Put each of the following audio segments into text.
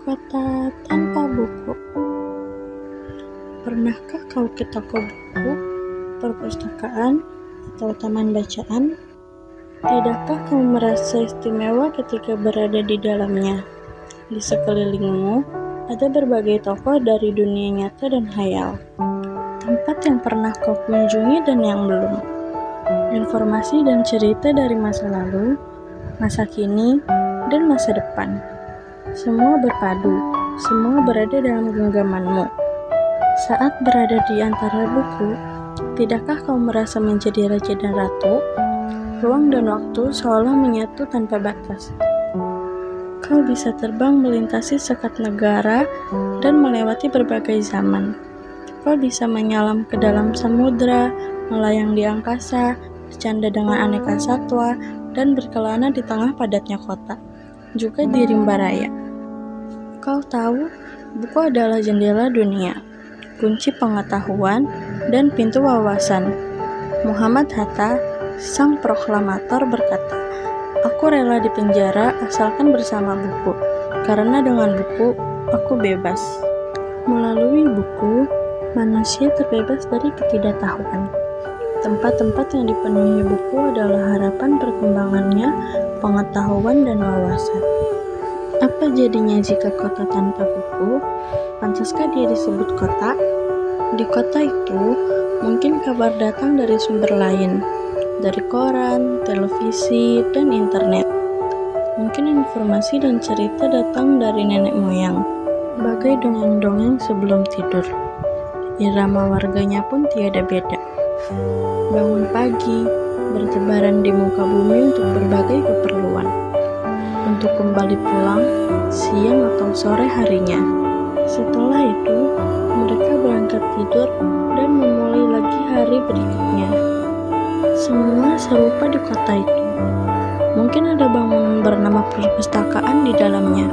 Kota tanpa buku. Pernahkah kau ke toko buku, perpustakaan, atau taman bacaan? Tidakkah kamu merasa istimewa ketika berada di dalamnya? Di sekelilingmu ada berbagai tokoh dari dunia nyata dan hayal. Tempat yang pernah kau kunjungi dan yang belum. Informasi dan cerita dari masa lalu, masa kini, dan masa depan. Semua berpadu, semua berada dalam genggamanmu. Saat berada di antara buku, tidakkah kau merasa menjadi raja dan ratu? Ruang dan waktu seolah menyatu tanpa batas. Kau bisa terbang melintasi sekat negara dan melewati berbagai zaman. Kau bisa menyelam ke dalam samudra, melayang di angkasa, bercanda dengan aneka satwa, dan berkelana di tengah padatnya kota, juga di rimba raya. Kau tahu, buku adalah jendela dunia, kunci pengetahuan, dan pintu wawasan. Muhammad Hatta, sang proklamator, berkata, "Aku rela dipenjara asalkan bersama buku, karena dengan buku, aku bebas." Melalui buku, manusia terbebas dari ketidaktahuan. Tempat-tempat yang dipenuhi buku adalah harapan perkembangannya, pengetahuan, dan wawasan. Apa jadinya jika kota tanpa buku? Pantaskah dia disebut kota? Di kota itu, mungkin kabar datang dari sumber lain, dari koran, televisi, dan internet. Mungkin informasi dan cerita datang dari nenek moyang, bagai dongeng-dongeng sebelum tidur. Irama warganya pun tiada beda. Bangun pagi, bertebaran di muka bumi untuk berbagai keperluan. Untuk kembali pulang, siang atau sore harinya. Setelah itu, mereka berangkat tidur dan memulai lagi hari berikutnya. Semua serupa di kota itu. Mungkin ada bangunan bernama perpustakaan di dalamnya.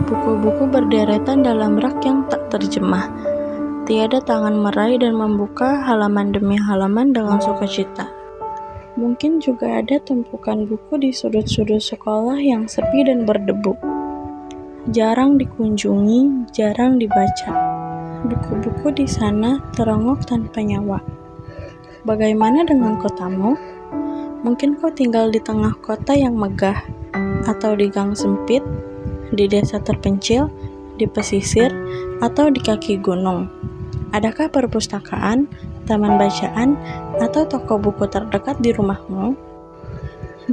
Buku-buku berderetan dalam rak yang tak terjemah. Tiada tangan meraih dan membuka halaman demi halaman dengan sukacita. Mungkin juga ada tumpukan buku di sudut-sudut sekolah yang sepi dan berdebu. Jarang dikunjungi, jarang dibaca. Buku-buku di sana terengok tanpa nyawa. Bagaimana dengan kotamu? Mungkin kau tinggal di tengah kota yang megah, atau di gang sempit, di desa terpencil, di pesisir, atau di kaki gunung. Adakah perpustakaan, taman bacaan, atau toko buku terdekat di rumahmu?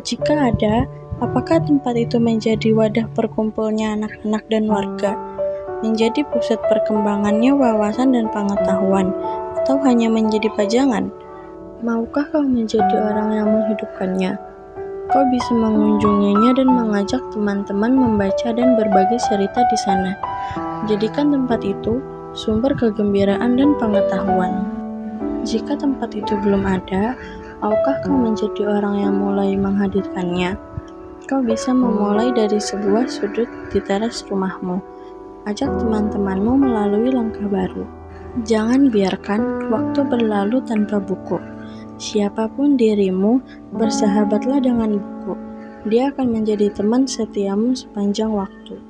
Jika ada, apakah tempat itu menjadi wadah perkumpulnya anak-anak dan warga? Menjadi pusat perkembangannya wawasan dan pengetahuan, atau hanya menjadi pajangan? Maukah kau menjadi orang yang menghidupkannya? Kau bisa mengunjunginya dan mengajak teman-teman membaca dan berbagi cerita di sana. Jadikan tempat itu sumber kegembiraan dan pengetahuan. Jika tempat itu belum ada, maukah kau menjadi orang yang mulai menghadirkannya? Kau bisa memulai dari sebuah sudut di teras rumahmu. Ajak teman-temanmu melalui langkah baru. Jangan biarkan waktu berlalu tanpa buku. Siapapun dirimu, bersahabatlah dengan buku. Dia akan menjadi teman setiamu sepanjang waktu.